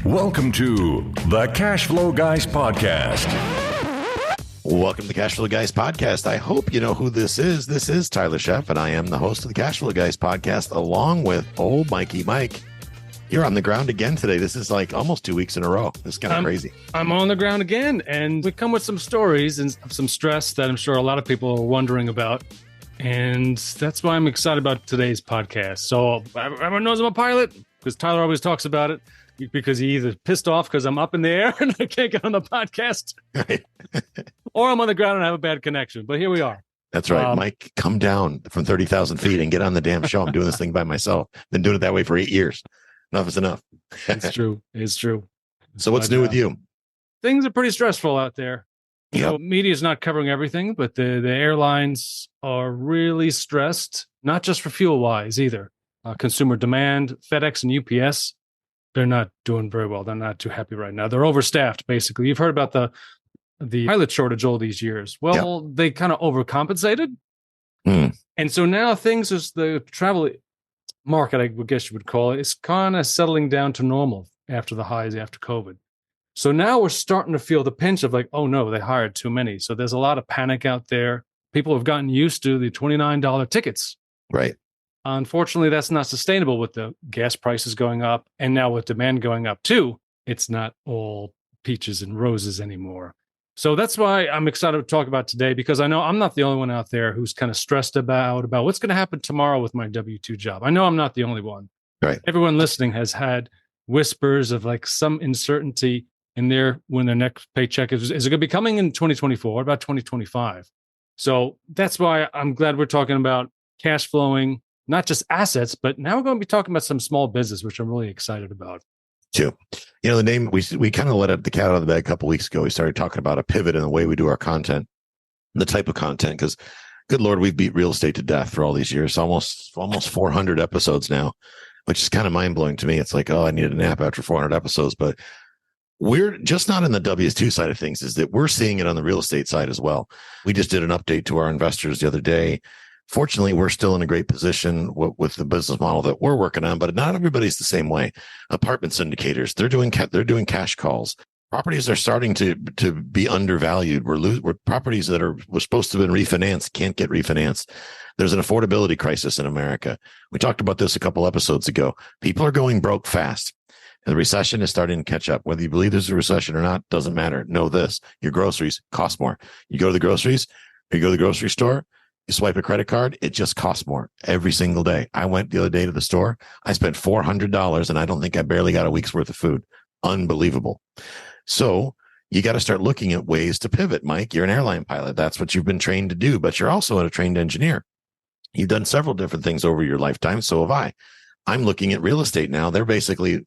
Welcome to the Cash Flow Guys podcast. Welcome to the Cash Flow Guys podcast. I hope you know who this is. This is Tyler Sheff, and I am the host of the Cash Flow Guys podcast, along with old Mikey Mike. You're on the ground again today. This is like almost 2 weeks in a row. This is kind of crazy. I'm on the ground again, and we come with some stories and some stress that I'm sure a lot of people are wondering about. And that's why I'm excited about today's podcast. So everyone knows I'm a pilot because Tyler always talks about it, because he either pissed off because I'm up in the air and I can't get on the podcast, Right. or I'm on the ground and I have a bad connection. But here we are. That's right. Mike, come down from 30,000 feet and get on the damn show. I'm doing this thing by myself. Been doing it that way for 8 years. Enough is enough. It's true. It's true. So what's new with you? Things are pretty stressful out there. You Yep. know, media is not covering everything, but the airlines are really stressed, not just for fuel wise either. Consumer demand, FedEx and UPS, they're not doing very well. They're not too happy right now. They're overstaffed, basically. You've heard about the pilot shortage all these years. Well, They kind of overcompensated. And so now things is the travel market, I guess you would call it, is kind of settling down to normal after the highs after COVID. So now we're starting to feel the pinch of like, oh no, they hired too many. So there's a lot of panic out there. People have gotten used to the $29 tickets. Right. Unfortunately, that's not sustainable with the gas prices going up. And now with demand going up too, it's not all peaches and roses anymore. So that's why I'm excited to talk about today, because I know I'm not the only one out there who's kind of stressed about what's going to happen tomorrow with my W-2 job. I know I'm not the only one. Right. Everyone listening has had whispers of like some uncertainty in there when their next paycheck is it going to be coming in 2024? What about 2025? So that's why I'm glad we're talking about cash flowing, not just assets, but now we're going to be talking about some small business, which I'm really excited about. Too. You know, the name, we kind of let the cat out of the bag a couple weeks ago. We started talking about a pivot in the way we do our content, the type of content, because good Lord, we've beat real estate to death for all these years, almost 400 episodes now, which is kind of mind blowing to me. It's like, oh, I needed a nap after 400 episodes, but we're just not in the W2 side of things, is that we're seeing it on the real estate side as well. We just did an update to our investors the other day. Fortunately, we're still in a great position with the business model that we're working on, but not everybody's the same way. Apartment syndicators, they're doing cash calls. Properties are starting to be undervalued. We're properties that were supposed to have been refinanced can't get refinanced. There's an affordability crisis in America. We talked about this a couple episodes ago. People are going broke fast. The recession is starting to catch up. Whether you believe there's a recession or not, doesn't matter. Know this: your groceries cost more. You go to the groceries, or you go to the grocery store, you swipe a credit card, it just costs more every single day. I went the other day to the store. I spent $400 and I don't think I barely got a week's worth of food. Unbelievable. So you got to start looking at ways to pivot. Mike, you're an airline pilot. That's what you've been trained to do, but you're also a trained engineer. You've done several different things over your lifetime. So have I. I'm looking at real estate now. They're basically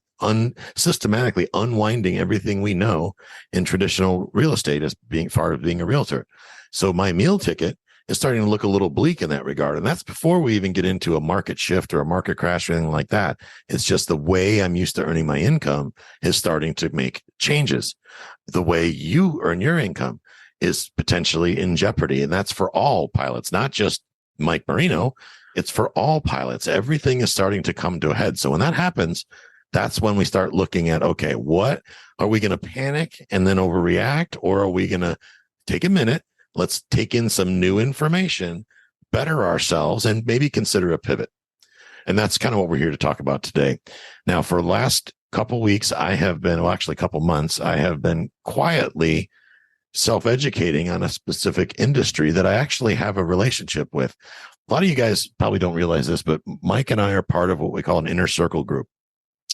systematically unwinding everything we know in traditional real estate as being a realtor. So my meal ticket is starting to look a little bleak in that regard. And that's before we even get into a market shift or a market crash or anything like that. It's just the way I'm used to earning my income is starting to make changes. The way you earn your income is potentially in jeopardy. And that's for all pilots, not just Mike Marino. It's for all pilots. Everything is starting to come to a head. So when that happens, that's when we start looking at, okay, what are we going to panic and then overreact? Or are we going to take a minute? Let's take in some new information, better ourselves, and maybe consider a pivot. And that's kind of what we're here to talk about today. Now, for the last couple weeks, couple months, I have been quietly self-educating on a specific industry that I actually have a relationship with. A lot of you guys probably don't realize this, but Mike and I are part of what we call an inner circle group.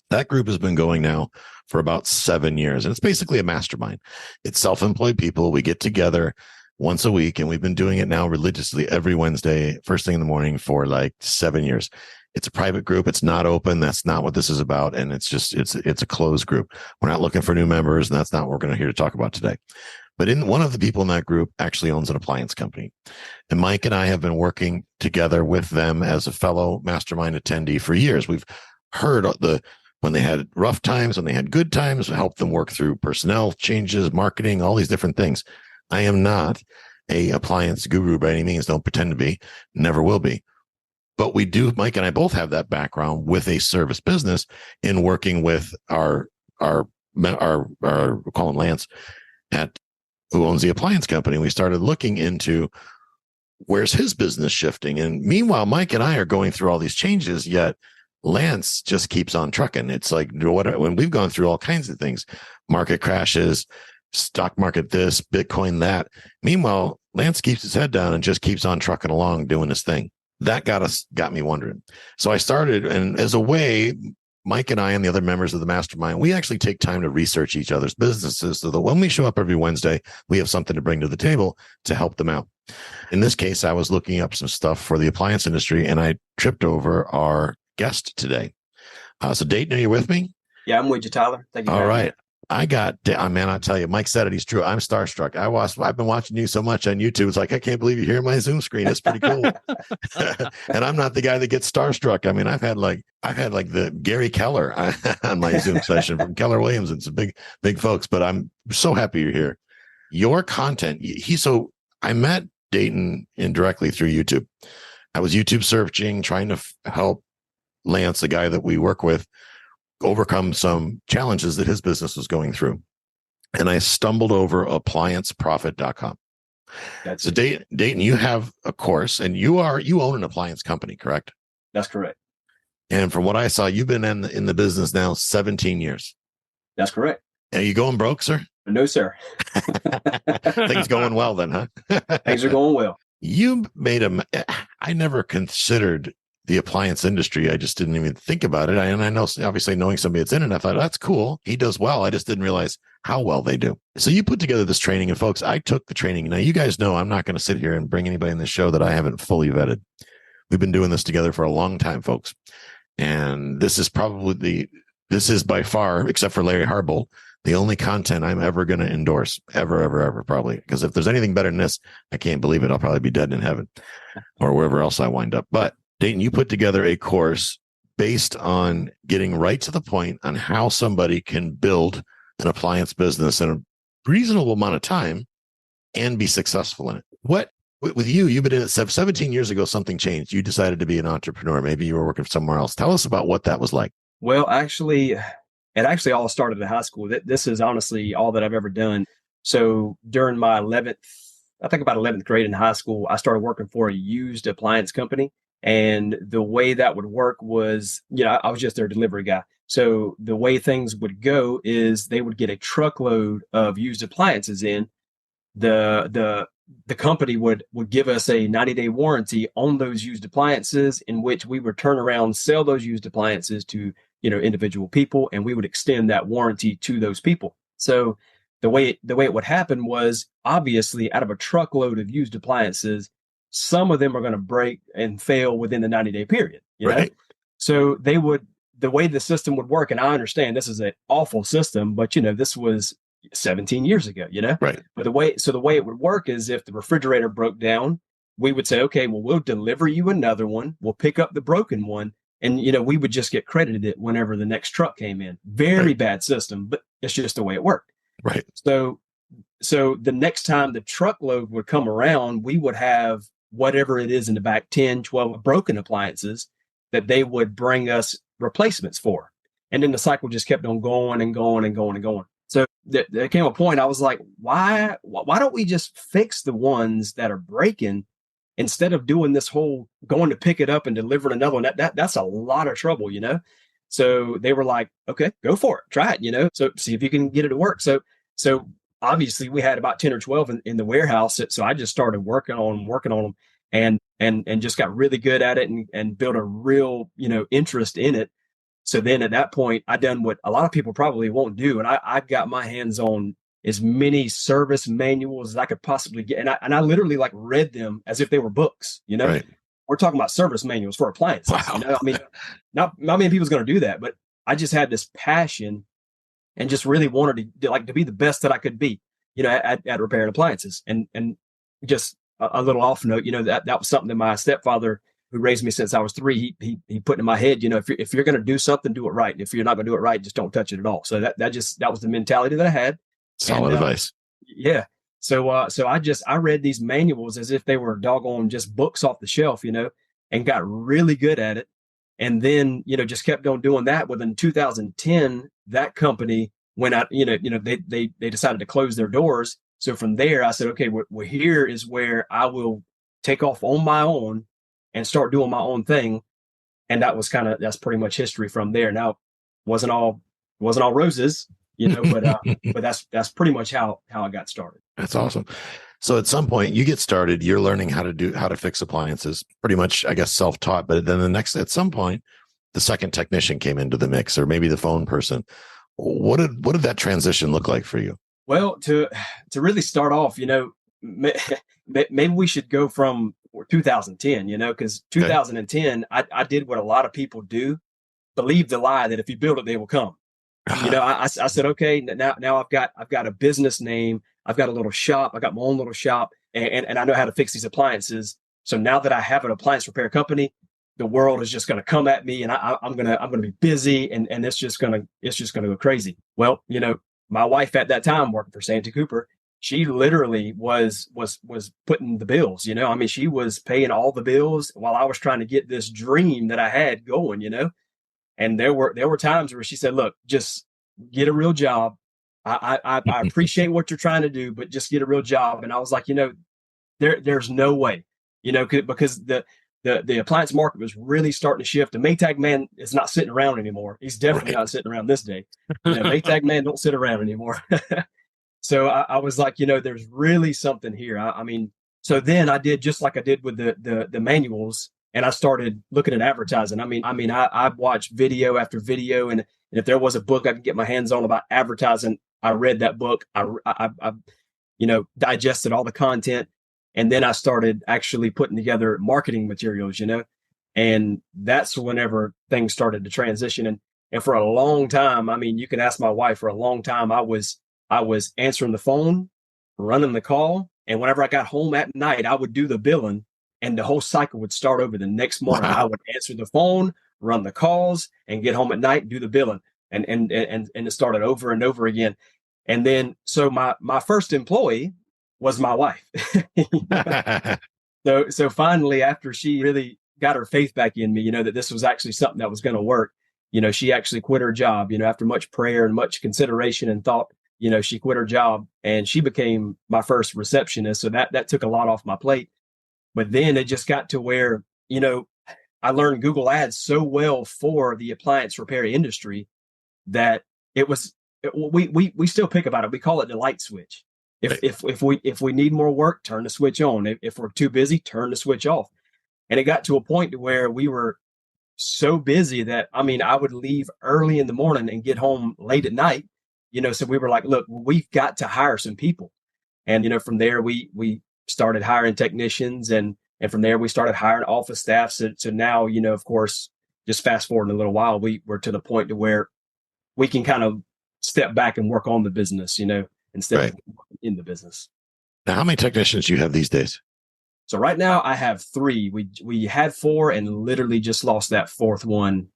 That group has been going now for about 7 years, and it's basically a mastermind. It's self-employed people. We get together once a week, and we've been doing it now religiously every Wednesday, first thing in the morning for like 7 years. It's a private group. It's not open. That's not what this is about. And it's a closed group. We're not looking for new members, and that's not what we're going to here to talk about today. But one of the people in that group actually owns an appliance company. And Mike and I have been working together with them as a fellow mastermind attendee for years. We've heard when they had rough times, when they had good times, helped them work through personnel changes, marketing, all these different things. I am not a appliance guru by any means. Don't pretend to be. Never will be. But we do, Mike and I both have that background with a service business in working with our we'll call him Lance, who owns the appliance company. We started looking into where's his business shifting. And meanwhile, Mike and I are going through all these changes, yet Lance just keeps on trucking. It's like when we've gone through all kinds of things, market crashes, stock market this, Bitcoin that. Meanwhile, Lance keeps his head down and just keeps on trucking along doing his thing. That got me wondering. So I started, and as a way, Mike and I and the other members of the mastermind, we actually take time to research each other's businesses so that when we show up every Wednesday, we have something to bring to the table to help them out. In this case, I was looking up some stuff for the appliance industry, and I tripped over our guest today. So Dayton, are you with me? Yeah, I'm with you, Tyler. Thank you. All right. Man, I tell you, Mike said it. He's true. I'm starstruck. I've been watching you so much on YouTube. It's like, I can't believe you're here on my Zoom screen. It's pretty cool. And I'm not the guy that gets starstruck. I mean, I've had like the Gary Keller on my Zoom session from Keller Williams and some big folks, but I'm so happy you're here. Your content. I met Dayton indirectly through YouTube. I was YouTube searching, trying to help Lance, the guy that we work with, overcome some challenges that his business was going through. And I stumbled over applianceprofit.com. So Dayton, you have a course, and you own an appliance company, correct? That's correct. And from what I saw, you've been in the business now 17 years. That's correct. Are you going broke, sir? No, sir. Things going well then, huh? Things are going well. I never considered the appliance industry. I just didn't even think about it. And I know, obviously, knowing somebody that's in it, I thought, that's cool. He does well. I just didn't realize how well they do. So you put together this training, and folks, I took the training. Now, you guys know I'm not going to sit here and bring anybody in the show that I haven't fully vetted. We've been doing this together for a long time, folks. And this is by far, except for Larry Harbold, the only content I'm ever going to endorse, ever, probably. Because if there's anything better than this, I can't believe it. I'll probably be dead in heaven or wherever else I wind up. But Dayton, you put together a course based on getting right to the point on how somebody can build an appliance business in a reasonable amount of time and be successful in it. With you've been in it 17 years ago, something changed. You decided to be an entrepreneur. Maybe you were working somewhere else. Tell us about what that was like. Well, actually, it all started in high school. This is honestly all that I've ever done. So during my 11th grade in high school, I started working for a used appliance company. And the way that would work was, I was just their delivery guy. So the way things would go is they would get a truckload of used appliances in. The company would give us a 90-day warranty on those used appliances, in which we would turn around, sell those used appliances to, individual people, and we would extend that warranty to those people. So the way it would happen was, obviously, out of a truckload of used appliances, some of them are going to break and fail within the 90-day period. Right. So the way the system would work, and I understand this is an awful system, but this was 17 years ago, Right. But the way it would work is, if the refrigerator broke down, we would say, okay, well, we'll deliver you another one. We'll pick up the broken one. And, we would just get credited it whenever the next truck came in. Very bad system, but it's just the way it worked. Right. So the next time the truckload would come around, we would have whatever it is in the back, 10, 12 broken appliances that they would bring us replacements for. And then the cycle just kept on going and going and going and going. So there came a point I was like, why don't we just fix the ones that are breaking, instead of doing this whole going to pick it up and delivering another one? That's a lot of trouble, So they were like, okay, go for it, try it, so see if you can get it to work. So obviously we had about 10 or 12 in the warehouse. So I just started working on them and just got really good at it and built a real, interest in it. So then at that point, I done what a lot of people probably won't do. And I got my hands on as many service manuals as I could possibly get. And I literally read them as if they were books, Right. We're talking about service manuals for appliances. Wow. I mean, not many people's going to do that, but I just had this passion and just really wanted to be the best that I could be, at repairing appliances. And just a little off note, that was something that my stepfather, who raised me since I was 3, he put in my head, if you're going to do something, do it right. And if you're not going to do it right, just don't touch it at all. So that was the mentality that I had. Solid advice. Yeah. So I read these manuals as if they were doggone just books off the shelf, and got really good at it. And then, just kept on doing that. Within 2010, that company when they decided to close their doors. So from there, I said, okay, well, here is where I will take off on my own and start doing my own thing. And that's pretty much history from there. Now, wasn't all roses, but that's pretty much how I got started. That's awesome. So at some point you get started, you're learning how to fix appliances, pretty much, I guess, self-taught. But then at some point, the second technician came into the mix, or maybe the phone person. What did that transition look like for you? Well, to really start off, maybe we should go from 2010, because 2010, I did what a lot of people do, believe the lie that if you build it, they will come. I said, okay, now I've got a business name. I've got a little shop. I got my own little shop, and I know how to fix these appliances. So now that I have an appliance repair company, the world is just going to come at me, and I'm gonna be busy, and it's just gonna go crazy. Well, my wife at that time, working for Santee Cooper, she literally was putting the bills. She was paying all the bills while I was trying to get this dream that I had going. And there were times where she said, "Look, just get a real job. I appreciate what you're trying to do, but just get a real job." And I was like, there's no way, because the appliance market was really starting to shift. The Maytag man is not sitting around anymore. He's definitely not sitting around this day. Maytag man don't sit around anymore. So I was like, there's really something here. So then I did just like I did with the manuals, and I started looking at advertising. I watched video after video, and if there was a book I could get my hands on about advertising, I read that book. I digested all the content, and then I started actually putting together marketing materials, and that's whenever things started to transition. And for a long time, you can ask my wife, for a long time, I was answering the phone, running the call, and whenever I got home at night, I would do the billing, and the whole cycle would start over the next morning. Wow. I would answer the phone, run the calls, and get home at night, do the billing, and it started over and over again. And then, so my first employee was my wife. So finally, after she really got her faith back in me, that this was actually something that was going to work, she actually quit her job, after much prayer and much consideration and thought. She quit her job, and she became my first receptionist. So that took a lot off my plate. But then it just got to where, I learned Google Ads so well for the appliance repair industry that we still pick about it. We call it the light switch. If we need more work, turn the switch on. If we're too busy, turn the switch off. And it got to a point to where we were so busy that, I would leave early in the morning and get home late at night. So we were like, look, we've got to hire some people. And, from there, we started hiring technicians, and from there, we started hiring office staff. So now, of course, just fast forward in a little while, we're to the point to where we can kind of step back and work on the business, instead of in the business. Now, how many technicians do you have these days? So right now I have 3. We had 4 and literally just lost that 4th one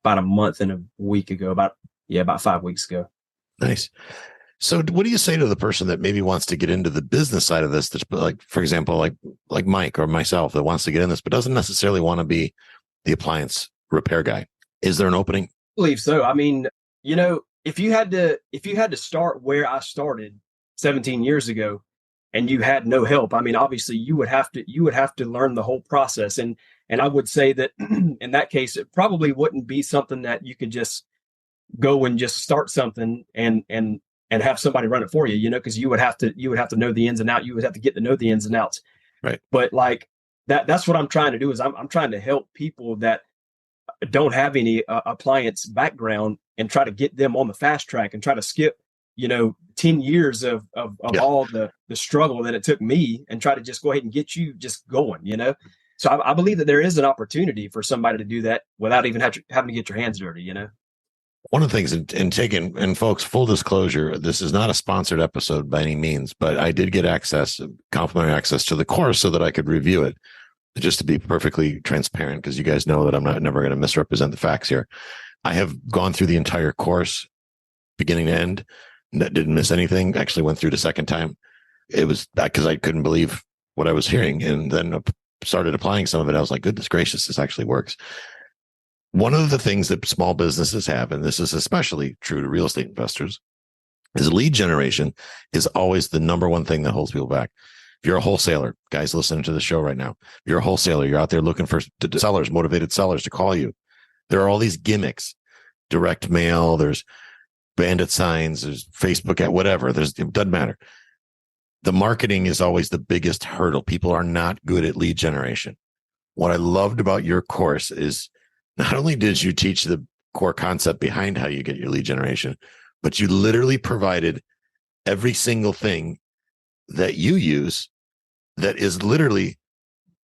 about a month and a week ago, about 5 weeks ago. Nice. So what do you say to the person that maybe wants to get into the business side of this? That's like, for example, like Mike or myself that wants to get in this, but doesn't necessarily want to be the appliance repair guy. Is there an opening? I believe so. If you had to start where I started 17 years ago and you had no help, obviously you would have to learn the whole process. And I would say that in that case, it probably wouldn't be something that you could just go and just start something and have somebody run it for you, because you would have to know the ins and outs. You would have to get to know the ins and outs. Right. But like that's what I'm trying to do is I'm trying to help people that don't have any appliance background and try to get them on the fast track and try to skip, 10 years of all the struggle that it took me and try to just go ahead and get you just going, So I believe that there is an opportunity for somebody to do that without even having to get your hands dirty, One of the things and folks, full disclosure, this is not a sponsored episode by any means, but I did get complimentary access to the course so that I could review it, just to be perfectly transparent, because you guys know that I'm never going to misrepresent the facts here. I have gone through the entire course, beginning to end, didn't miss anything. Actually went through the second time. It was because I couldn't believe what I was hearing, and then started applying some of it. I was like, goodness gracious, this actually works. One of the things that small businesses have, and this is especially true to real estate investors, is lead generation is always the number one thing that holds people back. If you're a wholesaler, guys listening to the show right now, if you're a wholesaler, you're out there looking for sellers, motivated sellers to call you. There are all these gimmicks, direct mail, there's bandit signs, there's Facebook at whatever, it doesn't matter. The marketing is always the biggest hurdle. People are not good at lead generation. What I loved about your course is not only did you teach the core concept behind how you get your lead generation, but you literally provided every single thing that you use that is literally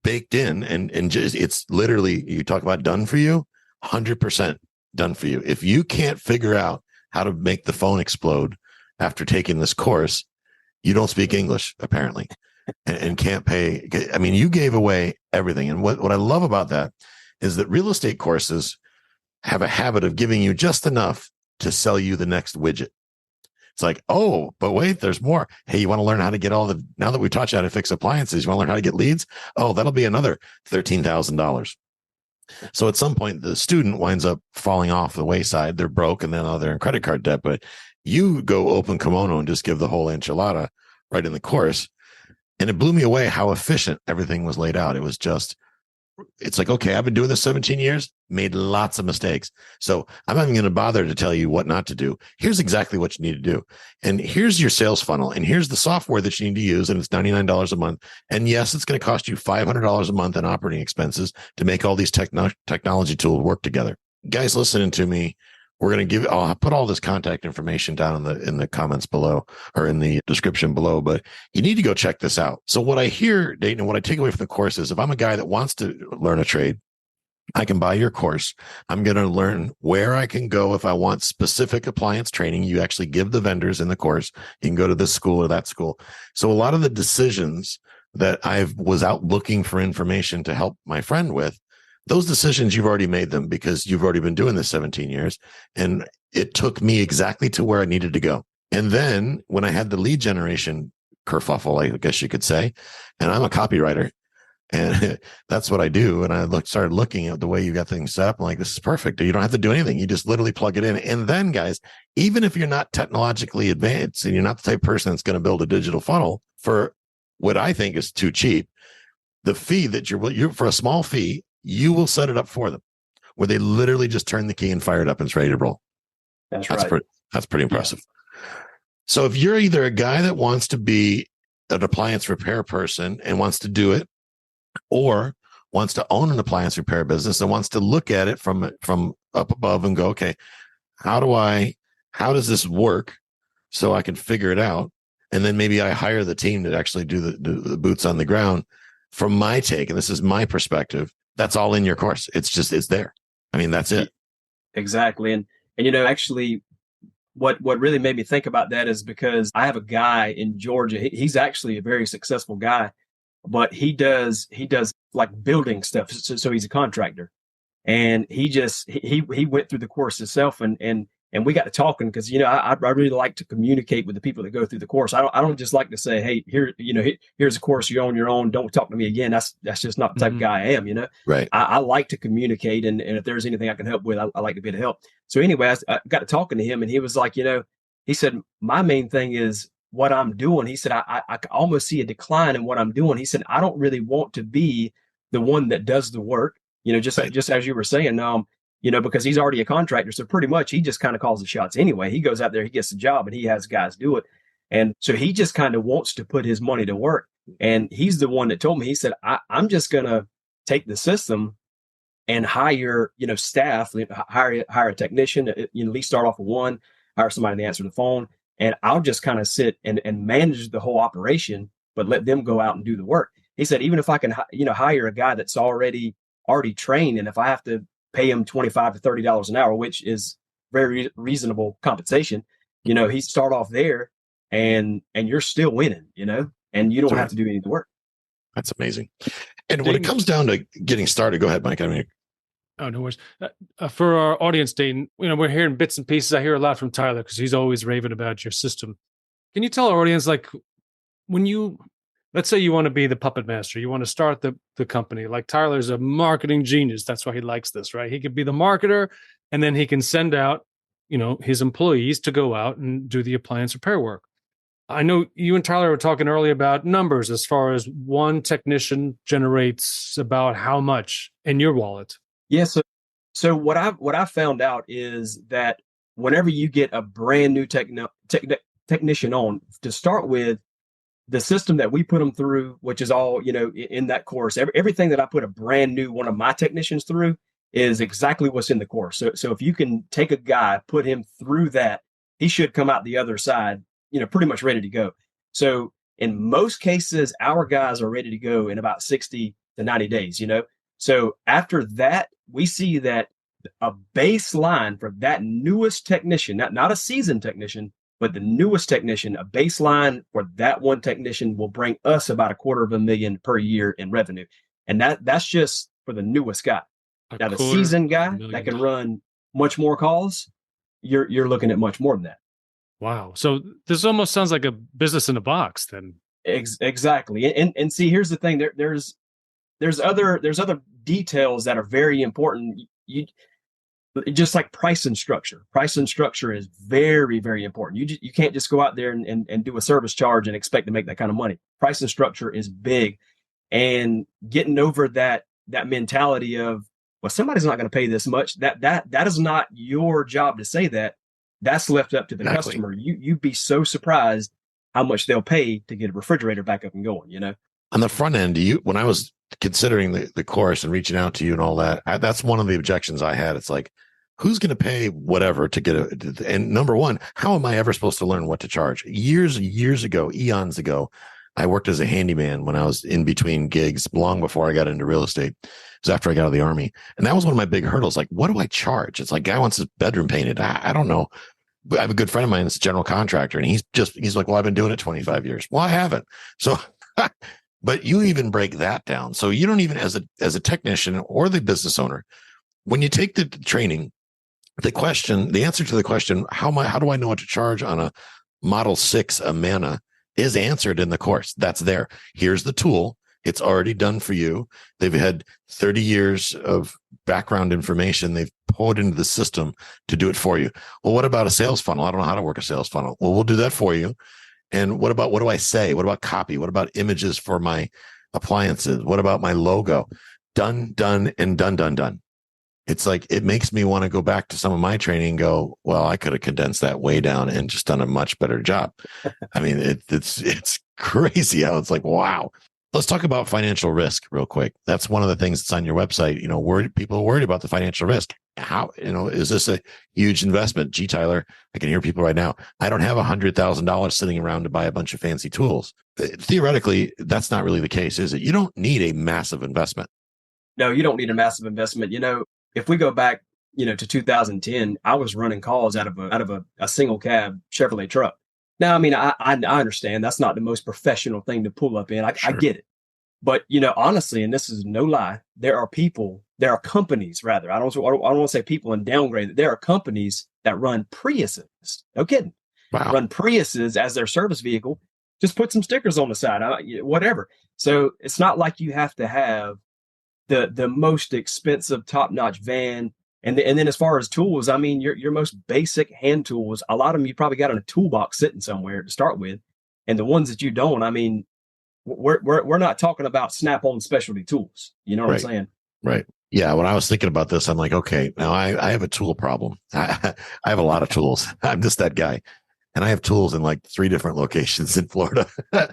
baked in and just, it's literally, you talk about done for you, 100% done for you. If you can't figure out how to make the phone explode after taking this course, you don't speak English, apparently, and can't pay. I mean, you gave away everything. And what I love about that is that real estate courses have a habit of giving you just enough to sell you the next widget. It's like, oh, but wait, there's more. Hey, you want to learn how to get now that we taught you how to fix appliances, you want to learn how to get leads? Oh, that'll be another $13,000. So at some point, the student winds up falling off the wayside. They're broke and then they're in credit card debt. But you go open kimono and just give the whole enchilada right in the course. And it blew me away how efficient everything was laid out. It's like, okay, I've been doing this 17 years, made lots of mistakes. So I'm not even going to bother to tell you what not to do. Here's exactly what you need to do. And here's your sales funnel. And here's the software that you need to use. And it's $99 a month. And yes, it's going to cost you $500 a month in operating expenses to make all these technology tools work together. Guys listening to me, I'll put all this contact information down in the comments below or in the description below, but you need to go check this out. So what I hear, Dayton, and what I take away from the course is if I'm a guy that wants to learn a trade, I can buy your course. I'm going to learn where I can go if I want specific appliance training. You actually give the vendors in the course. You can go to this school or that school. So a lot of the decisions that I was out looking for information to help my friend with, those decisions, you've already made them because you've already been doing this 17 years. And it took me exactly to where I needed to go. And then when I had the lead generation kerfuffle, I guess you could say, and I'm a copywriter and that's what I do. And I started looking at the way you got things set up. I'm like, this is perfect. You don't have to do anything. You just literally plug it in. And then guys, even if you're not technologically advanced and you're not the type of person that's going to build a digital funnel for what I think is too cheap, the fee that you're for a small fee, you will set it up for them where they literally just turn the key and fire it up and it's ready to roll. That's right. That's pretty impressive. Yeah. So if you're either a guy that wants to be an appliance repair person and wants to do it, or wants to own an appliance repair business and wants to look at it from up above and go, okay, how does this work so I can figure it out? And then maybe I hire the team to actually do the boots on the ground. From my take, and this is my perspective, that's all in your course. It's there. I mean, that's it. Exactly. And actually what really made me think about that is because I have a guy in Georgia. He's actually a very successful guy, but he does like building stuff. So he's a contractor, and he went through the course himself, and we got to talking because I really like to communicate with the people that go through the course. I don't just like to say, hey, here's a course, you're on your own, don't talk to me again. That's just not the type of guy I am. Right. I like to communicate, and if there's anything I can help with, I like to be able to help. So anyway, I got to talking to him, and he was like, he said, my main thing is what I'm doing. He said, I almost see a decline in what I'm doing. He said, I don't really want to be the one that does the work, just as you were saying, because he's already a contractor. So pretty much he just kind of calls the shots anyway. He goes out there, he gets the job, and he has guys do it. And so he just kind of wants to put his money to work. And he's the one that told me, he said, I'm just going to take the system and hire, staff, hire a technician, at least start off with one, hire somebody to answer the phone. And I'll just kind of sit and manage the whole operation, but let them go out and do the work. He said, even if I can, hire a guy that's already trained, and if I have to pay him $25 to $30 an hour, which is very reasonable compensation, he start off there and you're still winning, and you don't have to do any of the work. That's amazing. And when it comes down to getting started, go ahead, Mike. Oh, no worries. For our audience, Dayton, we're hearing bits and pieces. I hear a lot from Tyler because he's always raving about your system. Can you tell our audience, like, let's say you want to be the puppet master, you want to start the company, like Tyler's a marketing genius. That's why he likes this, right? He could be the marketer, and then he can send out, his employees to go out and do the appliance repair work. I know you and Tyler were talking earlier about numbers as far as one technician generates about how much in your wallet. Yeah. So what I found out is that whenever you get a brand new technician on, to start with, the system that we put them through, which is all, in that course, everything that I put a brand new one of my technicians through is exactly what's in the course. So if you can take a guy, put him through that, he should come out the other side, pretty much ready to go. So in most cases, our guys are ready to go in about 60 to 90 days, So after that, we see that a baseline for that newest technician, not a seasoned technician, but the newest technician, a baseline for that one technician will bring us about $250,000 per year in revenue. And that's just for the newest guy. Now, the seasoned guy that can run much more calls, you're looking at much more than that. Wow. So this almost sounds like a business in a box then. Exactly. And see, here's the thing. There's other details that are very important. Just like price and structure. Price and structure is very, very important. You can't just go out there and do a service charge and expect to make that kind of money. Price and structure is big, and getting over that mentality of, well, somebody's not going to pay this much. That is not your job to say that. That's left up to the customer. You'd be so surprised how much they'll pay to get a refrigerator back up and going. On the front end, when I was considering the course and reaching out to you and all that, that's one of the objections I had. It's like, who's going to pay whatever to get and number one, how am I ever supposed to learn what to charge? Years ago, eons ago, I worked as a handyman when I was in between gigs, long before I got into real estate. It was after I got out of the Army. And that was one of my big hurdles. Like, what do I charge? It's like, guy wants his bedroom painted. I don't know. I have a good friend of mine that's a general contractor, and he's like, well, I've been doing it 25 years. Well, I haven't. So, but you even break that down. So you don't even, as a technician or the business owner, when you take the training, the answer to the question, how do I know what to charge on a Model 6 Amana, is answered in the course. That's there. Here's the tool. It's already done for you. They've had 30 years of background information they've poured into the system to do it for you. Well, what about a sales funnel? I don't know how to work a sales funnel. Well, we'll do that for you. And what do I say? What about copy? What about images for my appliances? What about my logo? Done, and done. It's like, it makes me want to go back to some of my training and go, well, I could have condensed that way down and just done a much better job. I mean, it's crazy how it's like, wow. Let's talk about financial risk real quick. That's one of the things that's on your website. People are worried about the financial risk. How, is this a huge investment? Gee, Tyler, I can hear people right now. I don't have $100,000 sitting around to buy a bunch of fancy tools. Theoretically, that's not really the case, is it? You don't need a massive investment. No, you don't need a massive investment. If we go back, to 2010, I was running calls out of a single cab Chevrolet truck. Now, I mean, I understand that's not the most professional thing to pull up in. I get it. But, honestly, and this is no lie, there are companies, rather. I don't want to say people and downgrade it. There are companies that run Priuses. No kidding. Wow. Run Priuses as their service vehicle. Just put some stickers on the side, whatever. So it's not like you have to have the most expensive top-notch van. And then as far as tools, I mean, your most basic hand tools, a lot of them you probably got in a toolbox sitting somewhere to start with. And the ones that you don't, I mean, we're not talking about Snap-on specialty tools. You know what I'm saying? Right. Yeah. When I was thinking about this, I'm like, okay, now I have a tool problem. I have a lot of tools. I'm just that guy. And I have tools in like 3 different locations in Florida. And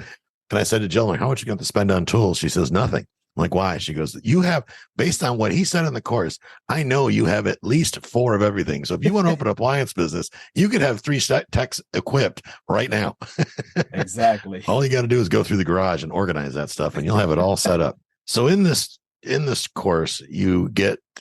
I said to Jill, how much you got to spend on tools? She says, nothing. I'm like, why? She goes, you have, based on what he said in the course, I know you have at least 4 of everything. So if you want to open an appliance business, you could have 3 techs equipped right now. Exactly. All you got to do is go through the garage and organize that stuff, and you'll have it all set up. So in this course, you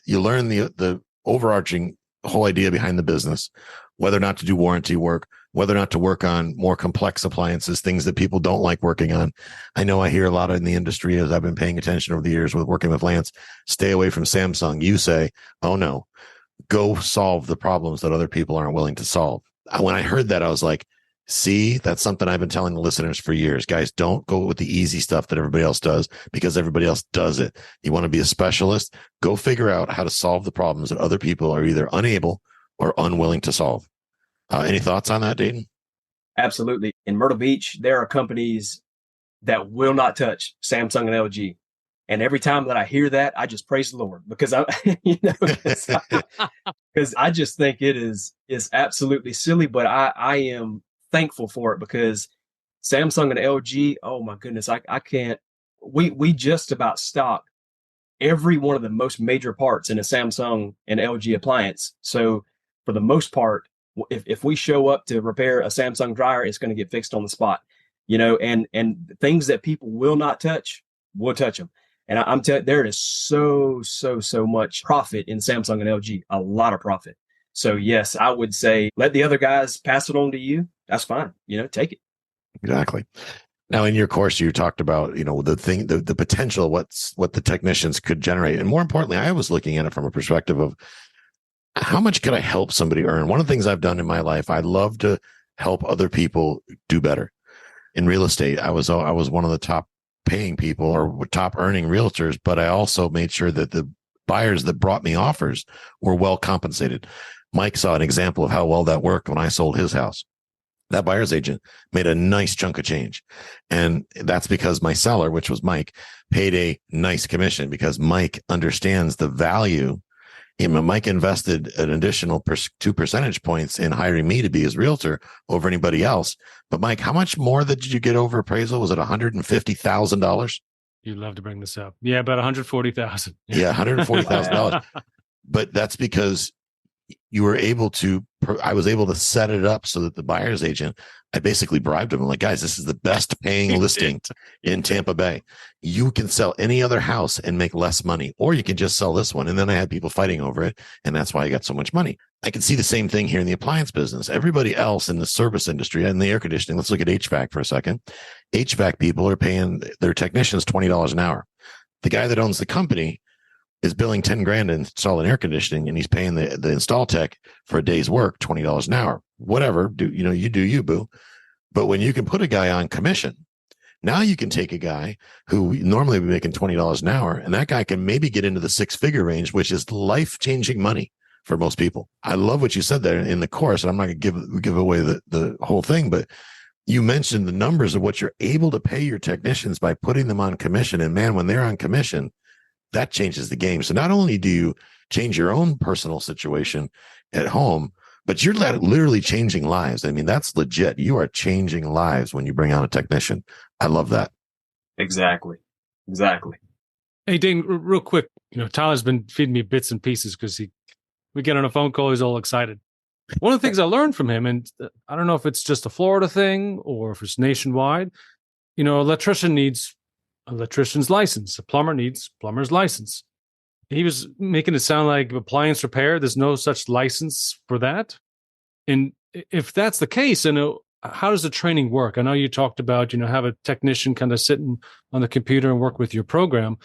learn the overarching whole idea behind the business, whether or not to do warranty work, whether or not to work on more complex appliances, things that people don't like working on. I know I hear a lot in the industry, as I've been paying attention over the years with working with Lance, stay away from Samsung. You say, oh no, go solve the problems that other people aren't willing to solve. When I heard that, I was like, see, that's something I've been telling the listeners for years. Guys, don't go with the easy stuff that everybody else does because everybody else does it. You want to be a specialist? Go figure out how to solve the problems that other people are either unable or unwilling to solve. Any thoughts on that, Dayton? Absolutely. In Myrtle Beach, there are companies that will not touch Samsung and LG. And every time that I hear that, I just praise the Lord because because I just think it is absolutely silly, but I am thankful for it because Samsung and LG, oh my goodness, I can't. We just about stock every one of the most major parts in a Samsung and LG appliance. So for the most part, if we show up to repair a Samsung dryer, it's going to get fixed on the spot, and things that people will not touch, we'll touch them. And I'm telling you, there is so much profit in Samsung and LG, a lot of profit. So yes, I would say let the other guys pass it on to you. That's fine. Take it. Exactly. Now, in your course, you talked about, the potential, what the technicians could generate. And more importantly, I was looking at it from a perspective of how much could I help somebody earn? One of the things I've done in my life, I love to help other people do better. In real estate, I was one of the top paying people or top earning realtors, but I also made sure that the buyers that brought me offers were well compensated. Mike saw an example of how well that worked when I sold his house. That buyer's agent made a nice chunk of change. And that's because my seller, which was Mike, paid a nice commission because Mike understands the value. Mike invested an additional 2 percentage points in hiring me to be his realtor over anybody else. But Mike, how much more did you get over appraisal? Was it $150,000? You'd love to bring this up. Yeah, about $140,000. Yeah, $140,000. But that's because you were able to, I was able to set it up so that the buyer's agent, I basically bribed him. I'm like, guys, this is the best paying listing in Tampa Bay. You can sell any other house and make less money, or you can just sell this one. And then I had people fighting over it. And that's why I got so much money. I can see the same thing here in the appliance business. Everybody else in the service industry and the air conditioning, let's look at HVAC for a second. HVAC people are paying their technicians $20 an hour. The guy that owns the company is billing 10 grand to install an air conditioning, and he's paying the install tech for a day's work, $20 an hour, whatever. You do you, boo. But when you can put a guy on commission, now you can take a guy who normally would be making $20 an hour, and that guy can maybe get into the 6-figure range, which is life-changing money for most people. I love what you said there in the course, and I'm not going to give away the whole thing, but you mentioned the numbers of what you're able to pay your technicians by putting them on commission. And man, when they're on commission, that changes the game. So not only do you change your own personal situation at home, but you're literally changing lives. I mean, that's legit. You are changing lives when you bring on a technician. I love that. Exactly. Hey, Dane, real quick, Tyler's been feeding me bits and pieces because we get on a phone call, he's all excited. One of the things I learned from him, and I don't know if it's just a Florida thing or if it's nationwide, an electrician needs an electrician's license. A plumber needs plumber's license. He was making it sound like appliance repair, there's no such license for that. And if that's the case, how does the training work? I know you talked about, have a technician kind of sitting on the computer and work with your program.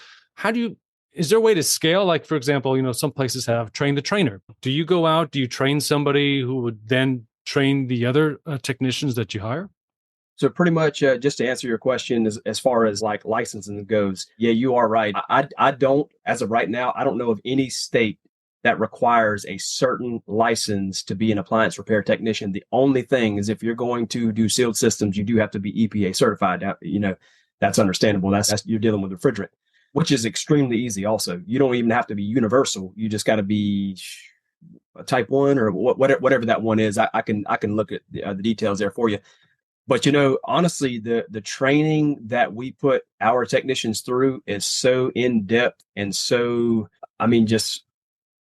Is there a way to scale? Like, for example, some places have train the trainer. Do you go out? Do you train somebody who would then train the other technicians that you hire? So pretty much, just to answer your question, as far as like licensing goes, yeah, you are right. I don't, as of right now, I don't know of any state that requires a certain license to be an appliance repair technician. The only thing is if you're going to do sealed systems, you do have to be EPA certified. That's understandable. That's you're dealing with refrigerant, which is extremely easy. Also, you don't even have to be universal. You just got to be a type 1 or whatever that one is. I can look at the details there for you. But honestly, the training that we put our technicians through is so in depth and so, I mean, just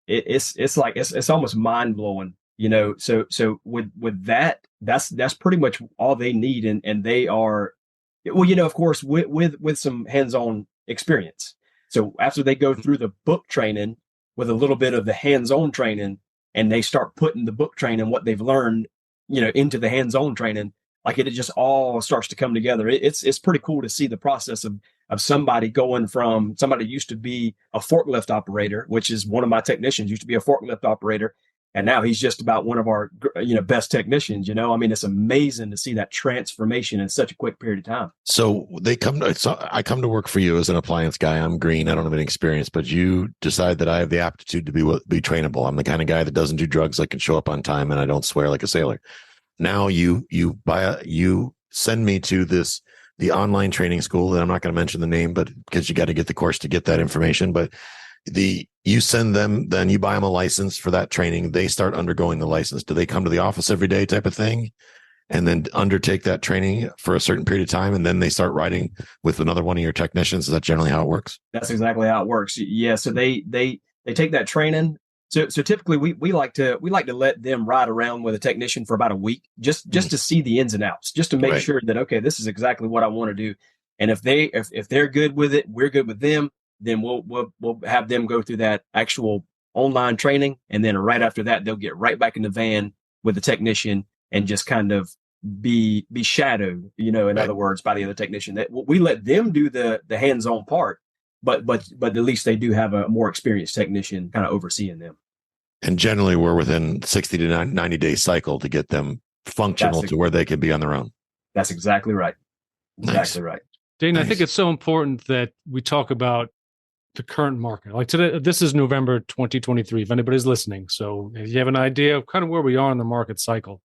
it's almost mind blowing. So with that, that's pretty much all they need, and they are, well, of course, with some hands-on experience. So after they go through the book training with a little bit of the hands-on training, and they start putting the book training, what they've learned, into the hands-on training. Like it just all starts to come together. It's pretty cool to see the process of somebody going from somebody used to be a forklift operator, which is one of my technicians used to be a forklift operator. And now he's just about one of our, best technicians. I mean, it's amazing to see that transformation in such a quick period of time. So I come to work for you as an appliance guy. I'm green. I don't have any experience, but you decide that I have the aptitude to be trainable. I'm the kind of guy that doesn't do drugs. I can show up on time and I don't swear like a sailor. Now you send me to the online training school that I'm not going to mention the name, but because you got to get the course to get that information, but you send them, then you buy them a license for that training. They start undergoing the license. Do they come to the office every day type of thing and then undertake that training for a certain period of time? And then they start riding with another one of your technicians. Is that generally how it works? That's exactly how it works. Yeah. So they take that training. So typically we like to let them ride around with a technician for about a week, just to see the ins and outs, just to make sure that, okay, this is exactly what I want to do. And if they're good with it, we're good with them. Then we'll have them go through that actual online training. And then right after that, they'll get right back in the van with the technician and just kind of be shadowed, in other words, by the other technician. That we let them do the hands-on part, but at least they do have a more experienced technician kind of overseeing them. And generally we're within 60 to 90 day cycle to get them functional to where they can be on their own. That's exactly right. Exactly right. Dayton, I think it's so important that we talk about the current market. Like today, this is November 2023, if anybody's listening. So if you have an idea of kind of where we are in the market cycle.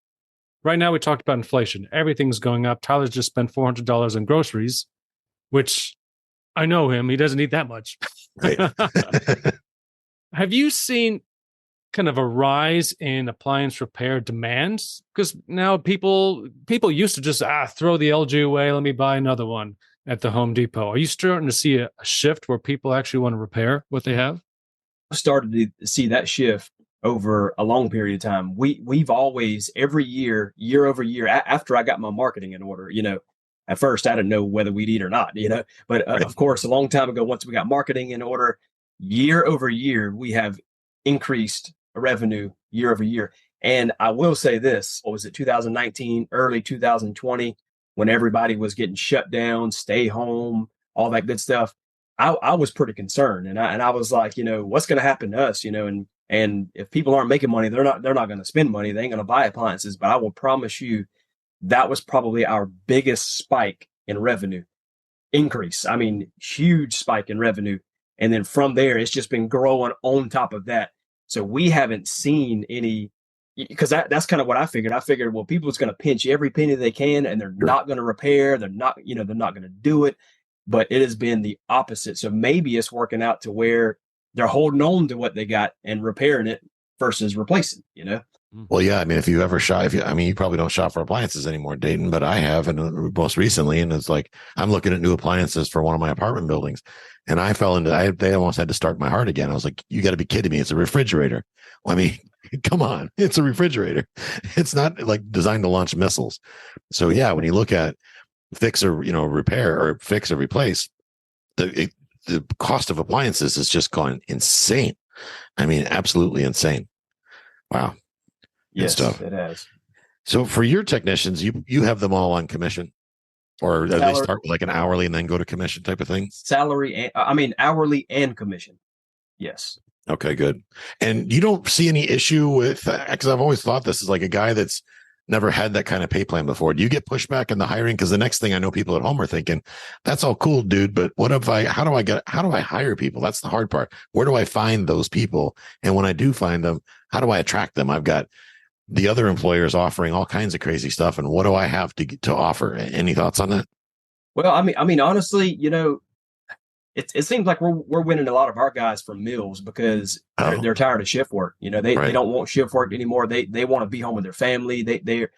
Right now, we talked about inflation. Everything's going up. Tyler's just spent $400 in groceries, which I know him. He doesn't eat that much. Right. Have you seen kind of a rise in appliance repair demands? Because now people used to just throw the LG away. Let me buy another one at the Home Depot. Are you starting to see a shift where people actually want to repair what they have? I started to see that shift over a long period of time. We've always, every year over year, after I got my marketing in order, at first I didn't know whether we'd eat or not, but of course, a long time ago, once we got marketing in order, year over year, we have increased revenue year over year. And I will say this, what was it, 2019, early 2020, when everybody was getting shut down, stay home, all that good stuff, I was pretty concerned. And I was like, what's going to happen to us, and if people aren't making money, they're not going to spend money. They ain't going to buy appliances. But I will promise you that was probably our biggest spike in revenue increase. I mean, huge spike in revenue. And then from there, it's just been growing on top of that. So we haven't seen any, because that's kind of what I figured. I figured, well, people is going to pinch every penny they can, and they're not going to repair. They're not going to do it. But it has been the opposite. So maybe it's working out to where they're holding on to what they got and repairing it versus replacing, Well, yeah. I mean, if you ever shop, you probably don't shop for appliances anymore, Dayton, but I have, and most recently, and it's like, I'm looking at new appliances for one of my apartment buildings, and I fell into, they almost had to start my heart again. I was like, you got to be kidding me. It's a refrigerator. Well, I mean, come on, it's a refrigerator. It's not like designed to launch missiles. So yeah, when you look at fix or, repair or fix or replace, the cost of appliances has just gone insane. I mean, absolutely insane. Wow. Yes, stuff. It has. So for your technicians, you have them all on commission, or do they start with like an hourly and then go to commission type of thing? Hourly and commission. Yes. Okay, good. And you don't see any issue with, because I've always thought this is like a guy that's never had that kind of pay plan before. Do you get pushback in the hiring? Because the next thing I know, people at home are thinking, that's all cool, dude, but how do I hire people? That's the hard part. Where do I find those people? And when I do find them, how do I attract them? I've got the other employers offering all kinds of crazy stuff. And what do I have to offer? Any thoughts on that? Well, honestly, it seems like we're winning a lot of our guys from mills because they're tired of shift work. They don't want shift work anymore. They want to be home with their family. They're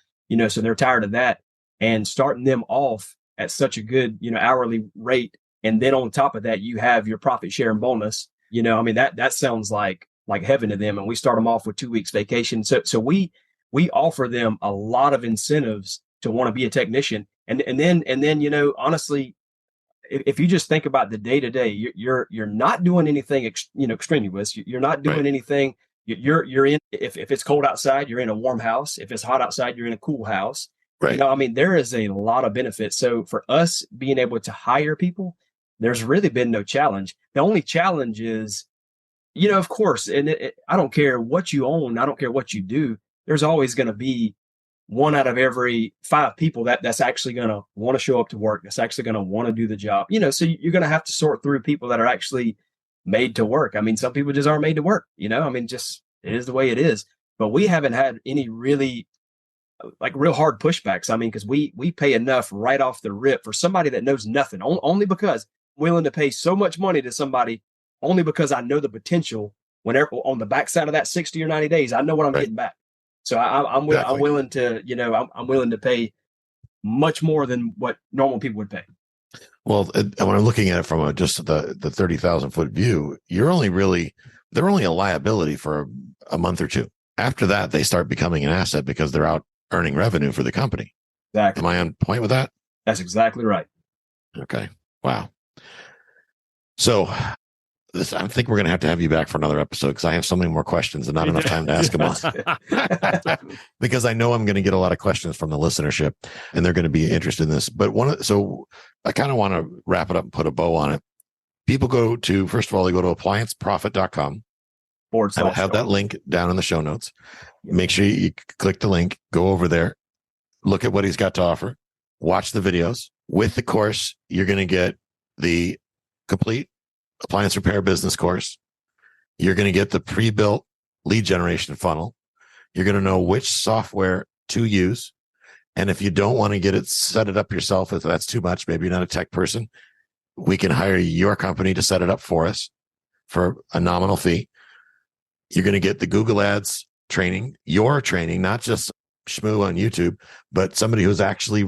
so they're tired of that, and starting them off at such a good, hourly rate. And then on top of that, you have your profit sharing bonus. That sounds like heaven to them. And we start them off with 2 weeks vacation. So we offer them a lot of incentives to want to be a technician. And then, honestly, if you just think about the day to day, you're not doing anything, extraneous. You're not doing anything. You're in, if it's cold outside, you're in a warm house. If it's hot outside, you're in a cool house. Right. There is a lot of benefits. So for us being able to hire people, there's really been no challenge. The only challenge is Of course, and I don't care what you own, I don't care what you do. There's always going to be one out of every 5 people that's actually going to want to show up to work. That's actually going to want to do the job. So you're going to have to sort through people that are actually made to work. I mean, some people just aren't made to work. Just it is the way it is. But we haven't had any really real hard pushbacks. I mean, because we pay enough right off the rip for somebody that knows nothing, only because I'm willing to pay so much money to somebody only because I know the potential. Whenever on the backside of that 60 or 90 days, I know what I'm getting back. So I'm willing to, I'm willing to pay much more than what normal people would pay. Well, when I'm looking at it from just the 30,000 foot view, they're only a liability for a month or two. After that, they start becoming an asset because they're out earning revenue for the company. Exactly. Am I on point with that? That's exactly right. Okay. Wow. So I think we're going to have you back for another episode because I have so many more questions and not enough time to ask them all. Because I know I'm going to get a lot of questions from the listenership and they're going to be interested in this. But so I kind of want to wrap it up and put a bow on it. People first of all, they go to applianceprofit.com. I will have that link down in the show notes. Make sure you click the link, go over there, look at what he's got to offer, watch the videos. With the course, you're going to get the complete appliance repair business course. You're going to get the pre-built lead generation funnel. You're going to know which software to use. And if you don't want to set it up yourself, if that's too much, maybe you're not a tech person, we can hire your company to set it up for us for a nominal fee. You're going to get the Google Ads training, your training, not just schmoo on YouTube, but somebody who's actually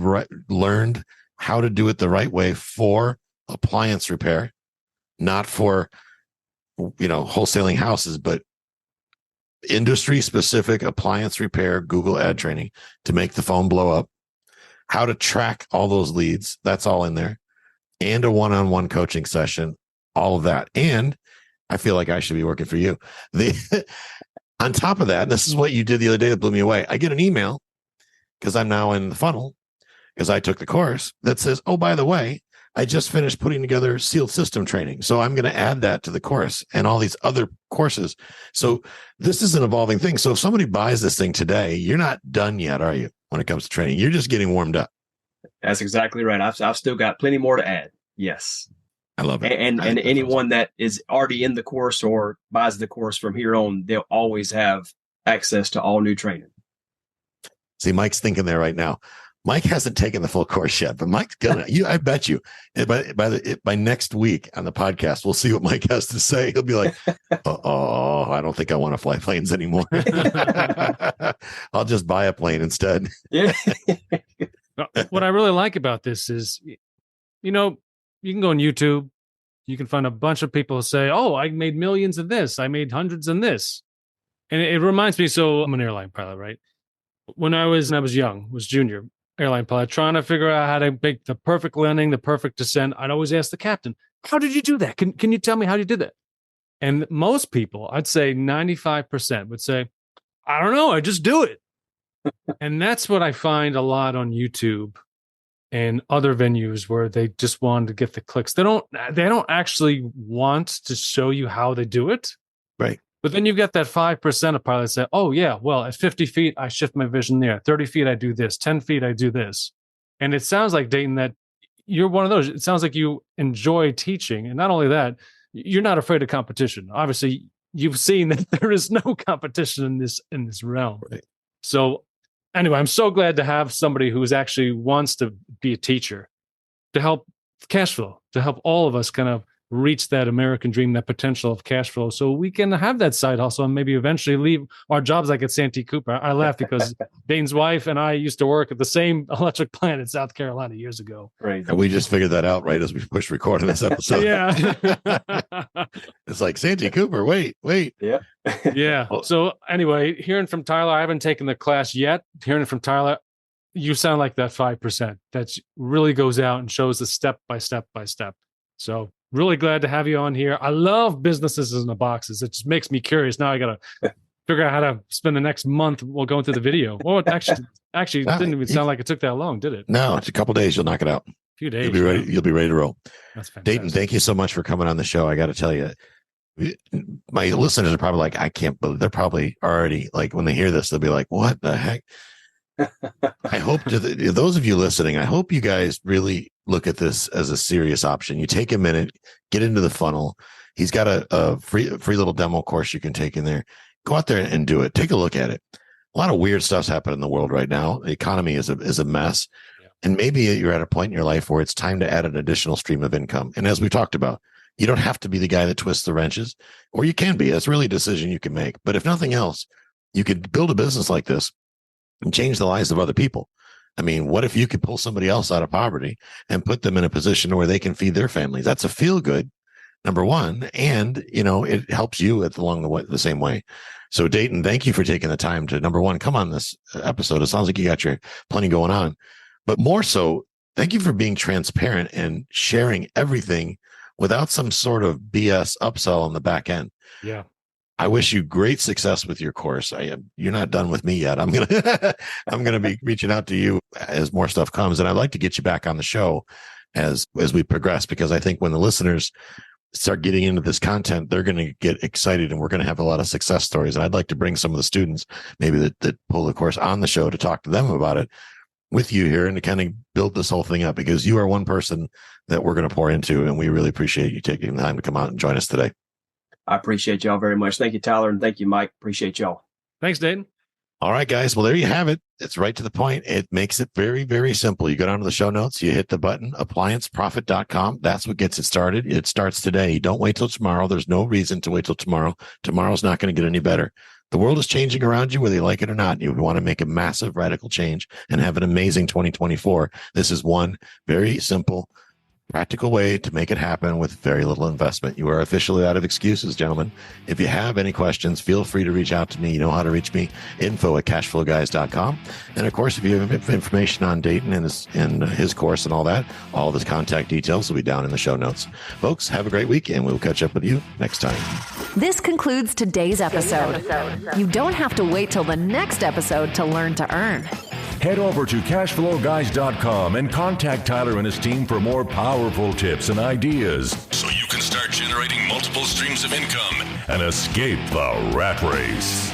learned how to do it the right way for appliance repair, not for, wholesaling houses, but industry specific appliance repair, Google ad training to make the phone blow up, how to track all those leads. That's all in there, and a one-on-one coaching session, all of that. And I feel like I should be working for you. On top of that, this is what you did the other day that blew me away. I get an email because I'm now in the funnel because I took the course that says, oh, by the way, I just finished putting together sealed system training. So I'm going to add that to the course and all these other courses. So this is an evolving thing. So if somebody buys this thing today, you're not done yet, are you? When it comes to training, you're just getting warmed up. That's exactly right. I've still got plenty more to add. Yes. I love it. And anyone that is already in the course or buys the course from here on, they'll always have access to all new training. See, Mike's thinking there right now. Mike hasn't taken the full course yet, but Mike's gonna. I bet you by next week on the podcast, we'll see what Mike has to say. He'll be like, "Oh, I don't think I want to fly planes anymore. I'll just buy a plane instead." Yeah. What I really like about this is, you can go on YouTube, you can find a bunch of people who say, "Oh, I made millions in this, I made hundreds in this," and it reminds me. So I'm an airline pilot, right? When I was young, was junior airline pilot, trying to figure out how to make the perfect landing, the perfect descent. I'd always ask the captain, "How did you do that? Can you tell me how you did that?" And most people, I'd say 95% would say, "I don't know, I just do it." And that's what I find a lot on YouTube and other venues where they just want to get the clicks. They don't actually want to show you how they do it. Right. But then you've got that 5% of pilots that, oh, yeah, well, at 50 feet, I shift my vision there. 30 feet, I do this. 10 feet, I do this. And it sounds like, Dayton, that you're one of those. It sounds like you enjoy teaching. And not only that, you're not afraid of competition. Obviously, you've seen that there is no competition in this realm. Right. So anyway, I'm so glad to have somebody who actually wants to be a teacher to help cash flow, to help all of us kind of reach that American dream, that potential of cash flow, so we can have that side hustle and maybe eventually leave our jobs like at Santee Cooper. I laugh because Dayton's wife and I used to work at the same electric plant in South Carolina years ago. Right. And we just figured that out right as we pushed record on this episode. Yeah. It's like Santee Cooper. Wait. Yeah. Yeah. So anyway, hearing from Tyler, I haven't taken the class yet. Hearing from Tyler, you sound like that 5% that really goes out and shows the step by step by step. So really glad to have you on here. I love businesses in the boxes. It just makes me curious. Now I got to figure out how to spend the next month while going through the video. Well, it actually didn't even sound like it took that long, did it? No, it's a couple of days. You'll knock it out. A few days. You'll be ready. You'll be ready to roll. That's fantastic. Dayton, thank you so much for coming on the show. I got to tell you, My listeners are probably like, I can't believe, they're probably already like, when they hear this, they'll be like, what the heck? I hope those of you listening, I hope you guys really look at this as a serious option. You take a minute, get into the funnel. He's got a free little demo course you can take in there. Go out there and do it. Take a look at it. A lot of weird stuff's happening in the world right now. The economy is a mess. Yeah. And maybe you're at a point in your life where it's time to add an additional stream of income. And as we talked about, you don't have to be the guy that twists the wrenches, or you can be. That's really a decision you can make. But if nothing else, you could build a business like this and change the lives of other people. I mean, what if you could pull somebody else out of poverty and put them in a position where they can feed their families? That's a feel good, number one. And, it helps you along the same way. So Dayton, thank you for taking the time to, number one, come on this episode. It sounds like you got your plenty going on, but more so, thank you for being transparent and sharing everything without some sort of BS upsell on the back end. Yeah. I wish you great success with your course. You're not done with me yet. I'm gonna be reaching out to you as more stuff comes, and I'd like to get you back on the show as we progress, because I think when the listeners start getting into this content, they're going to get excited, and we're going to have a lot of success stories. And I'd like to bring some of the students maybe that pull the course on the show to talk to them about it with you here and to kind of build this whole thing up, because you are one person that we're going to pour into, and we really appreciate you taking the time to come out and join us today. I appreciate y'all very much. Thank you, Tyler. And thank you, Mike. Appreciate y'all. Thanks, Dayton. All right, guys. Well, there you have it. It's right to the point. It makes it very, very simple. You go down to the show notes, you hit the button, applianceprofit.com. That's what gets it started. It starts today. Don't wait till tomorrow. There's no reason to wait till tomorrow. Tomorrow's not going to get any better. The world is changing around you, whether you like it or not. You want to make a massive radical change and have an amazing 2024. This is one very simple, practical way to make it happen with very little investment. You are officially out of excuses, gentlemen. If you have any questions, feel free to reach out to me. You know how to reach me, info@cashflowguys.com. And of course, if you have information on Dayton and his course and all that, all of his contact details will be down in the show notes. Folks, have a great week, and we'll catch up with you next time. This concludes today's episode. You don't have to wait till the next episode to learn to earn. Head over to cashflowguys.com and contact Tyler and his team for more powerful tips and ideas so you can start generating multiple streams of income and escape the rat race.